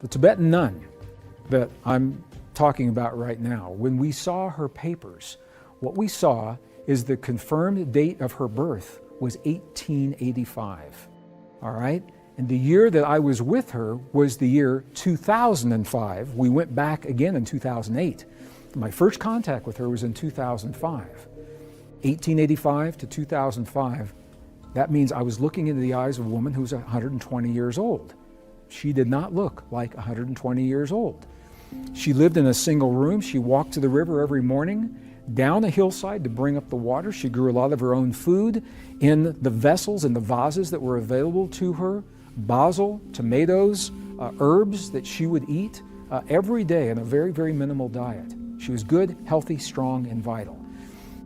The Tibetan nun that I'm talking about right now, when we saw her papers, what we saw is the confirmed date of her birth was 1885, all right? And the year that I was with her was the year 2005. We went back again in 2008. My first contact with her was in 2005. 1885 to 2005, that means I was looking into the eyes of a woman who's 120 years old. She did not look like 120 years old. She lived in a single room. She walked to the river every morning, down a hillside to bring up the water. She grew a lot of her own food in the vessels and the vases that were available to her. Basil, tomatoes, herbs that she would eat every day in a very, very minimal diet. She was good, healthy, strong, and vital.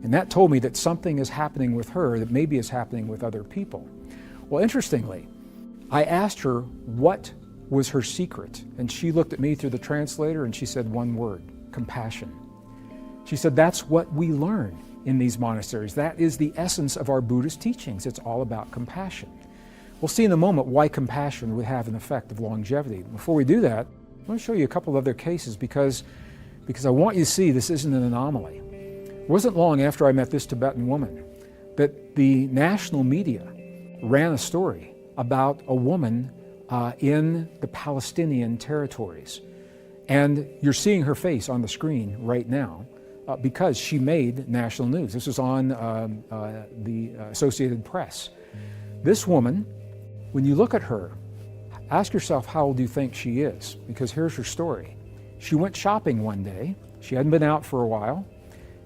And that told me that something is happening with her that maybe is happening with other people. Well, interestingly, I asked her what was her secret, and she looked at me through the translator and she said one word: compassion. She said, that's what we learn in these monasteries. That is the essence of our Buddhist teachings. It's all about compassion. We'll see in a moment why compassion would have an effect of longevity. Before we do that, I want to show you a couple of other cases because I want you to see this isn't an anomaly. It wasn't long after I met this Tibetan woman that the national media ran a story about a woman in the Palestinian territories. And you're seeing her face on the screen right now because she made national news. This was on the Associated Press. This woman, when you look at her, ask yourself how old you think she is, because here's her story. She went shopping one day. She hadn't been out for a while.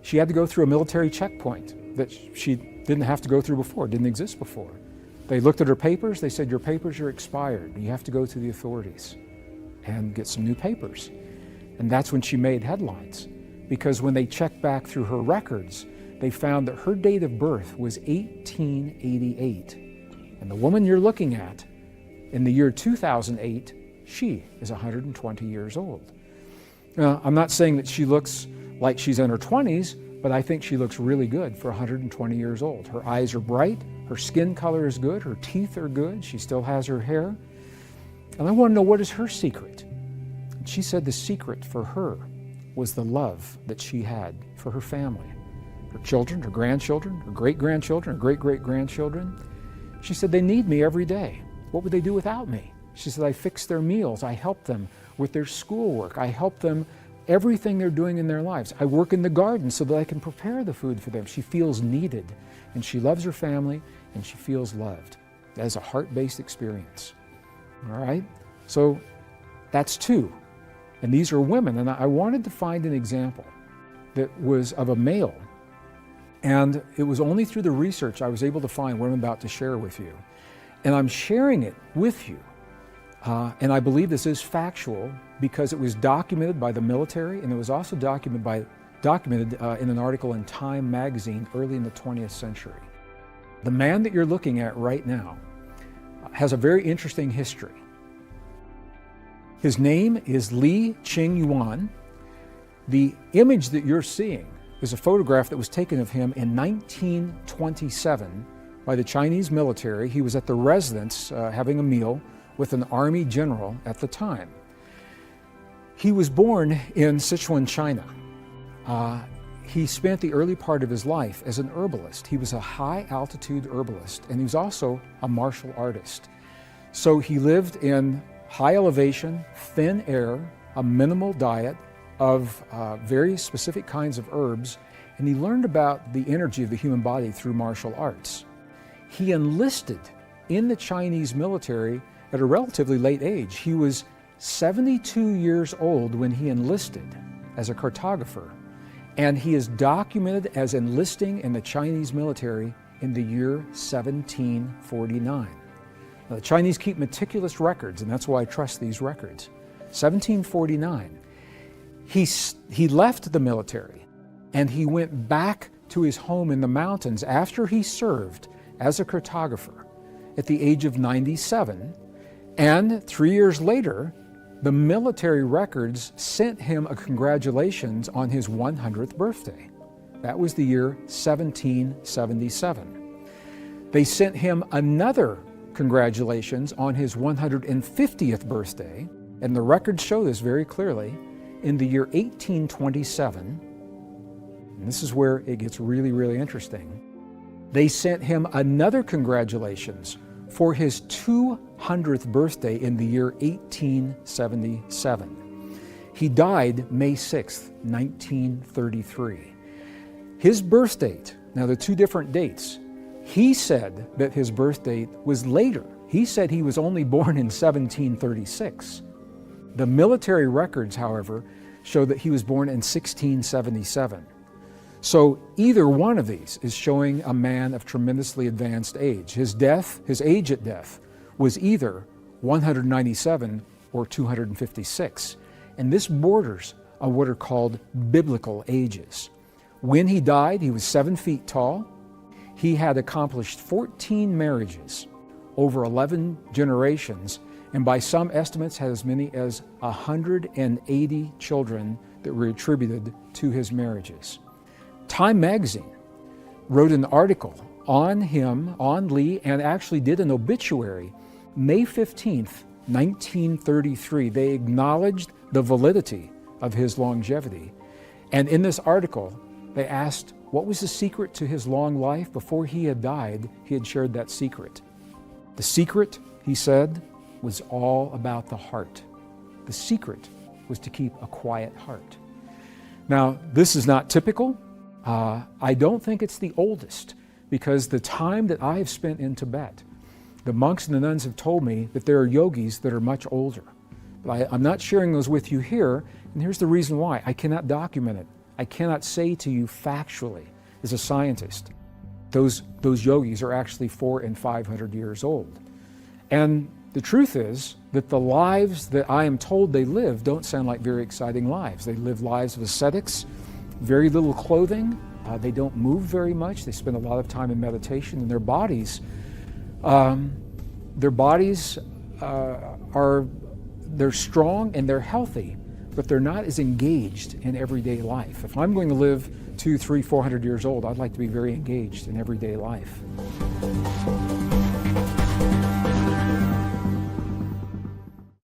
She had to go through a military checkpoint that she didn't have to go through before, didn't exist before. They looked at her papers. They said, your papers are expired. You have to go to the authorities and get some new papers. And that's when she made headlines, because when they checked back through her records, they found that her date of birth was 1888. And the woman you're looking at in the year 2008, she is 120 years old. Now, I'm not saying that she looks like she's in her 20s, but I think she looks really good for 120 years old. Her eyes are bright, her skin color is good, her teeth are good, she still has her hair. And I want to know, what is her secret? And she said the secret for her was the love that she had for her family, her children, her grandchildren, her great-grandchildren, her great-great-grandchildren. She said, they need me every day. What would they do without me? She said, I fix their meals, I help them with their schoolwork, I help them everything they're doing in their lives. I work in the garden so that I can prepare the food for them. She feels needed, and she loves her family, and she feels loved. That is a heart-based experience. All right? So that's two. And these are women, and I wanted to find an example that was of a male. And it was only through the research I was able to find what I'm about to share with you. And I'm sharing it with you. And I believe this is factual because it was documented by the military, and it was also documented in an article in Time magazine early in the 20th century. The man that you're looking at right now has a very interesting history. His name is Li Qingyuan. The image that you're seeing is a photograph that was taken of him in 1927 by the Chinese military. He was at the residence having a meal with an army general at the time. He was born in Sichuan, China. He spent the early part of his life as an herbalist. He was a high-altitude herbalist, and he was also a martial artist. So he lived in high elevation, thin air, a minimal diet of very specific kinds of herbs, and he learned about the energy of the human body through martial arts. He enlisted in the Chinese military at a relatively late age. He was 72 years old when he enlisted as a cartographer, and he is documented as enlisting in the Chinese military in the year 1749. Now, the Chinese keep meticulous records, and that's why I trust these records. 1749, he left the military, and he went back to his home in the mountains after he served as a cartographer at the age of 97, and 3 years later, the military records sent him a congratulations on his 100th birthday. That was the year 1777. They sent him another congratulations on his 150th birthday, and the records show this very clearly, in the year 1827, and this is where it gets really, really interesting, they sent him another congratulations for his 200th birthday in the year 1877. He died May 6th, 1933. His birth date, now the two different dates, he said that his birth date was later. He said he was only born in 1736. The military records, however, show that he was born in 1677. So either one of these is showing a man of tremendously advanced age. His age at death, was either 197 or 256. And this borders on what are called biblical ages. When he died, he was 7 feet tall. He had accomplished 14 marriages over 11 generations, and by some estimates had as many as 180 children that were attributed to his marriages. Time magazine wrote an article on him, on Lee, and actually did an obituary May 15th, 1933. They acknowledged the validity of his longevity. And in this article, they asked, what was the secret to his long life? Before he had died, he had shared that secret. The secret, he said, was all about the heart. The secret was to keep a quiet heart. Now, this is not typical. I don't think it's the oldest, because the time that I have spent in Tibet, the monks and the nuns have told me that there are yogis that are much older. But I'm not sharing those with you here, and here's the reason why. I cannot document it. I cannot say to you factually, as a scientist, those yogis are actually 400 and 500 years old. And the truth is that the lives that I am told they live don't sound like very exciting lives. They live lives of ascetics, very little clothing, they don't move very much, they spend a lot of time in meditation, and their bodies they're strong and they're healthy, but they're not as engaged in everyday life. If I'm going to live 200, 300, 400 years old, I'd like to be very engaged in everyday life.